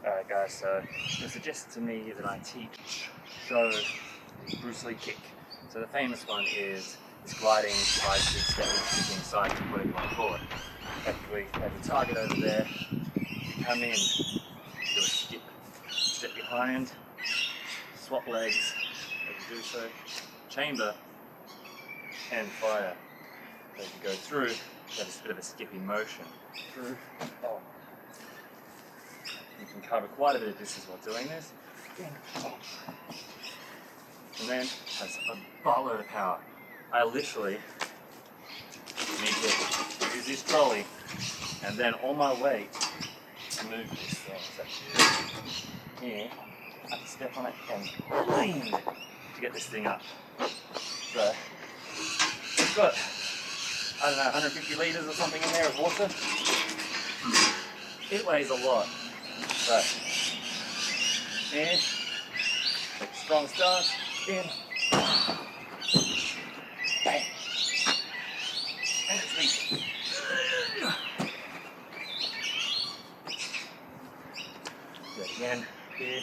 Alright guys, so it was suggested to me that I show Bruce Lee kick. So the famous one is this gliding, side kick, stepping, kicking, side kick, whatever you want to call it. Effectively, have your target over there, you come in, do a skip, step behind, swap legs, as you do so, chamber, and fire. So as you go through, that is a bit of a skippy motion. Through, oh. You can cover quite a bit of distance while doing this. And then has a buttload of power. I literally need to use this trolley and then all my weight to move this thing. So here, I have to step on it and lean to get this thing up. So it's got, I don't know, 150 litres or something in there of water. It weighs a lot. So here, take a strong stance, in, bang, and it's leaping. Do it again here,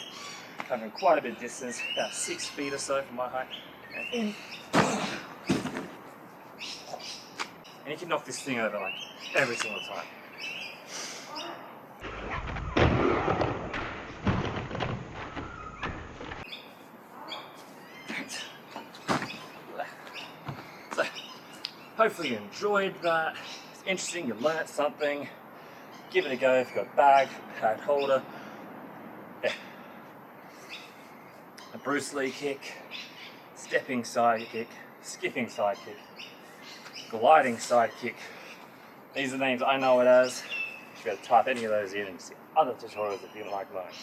covering quite a bit of distance, about 6 feet or so from my height, and in. And you can knock this thing over like every single time. So, hopefully you enjoyed that. It's interesting, you learnt something. Give it a go if you've got a bag, pad holder. Yeah. A Bruce Lee kick, stepping side kick, skipping side kick, gliding side kick. These are the names I know it as. You better type any of those in and see other tutorials if you like learn.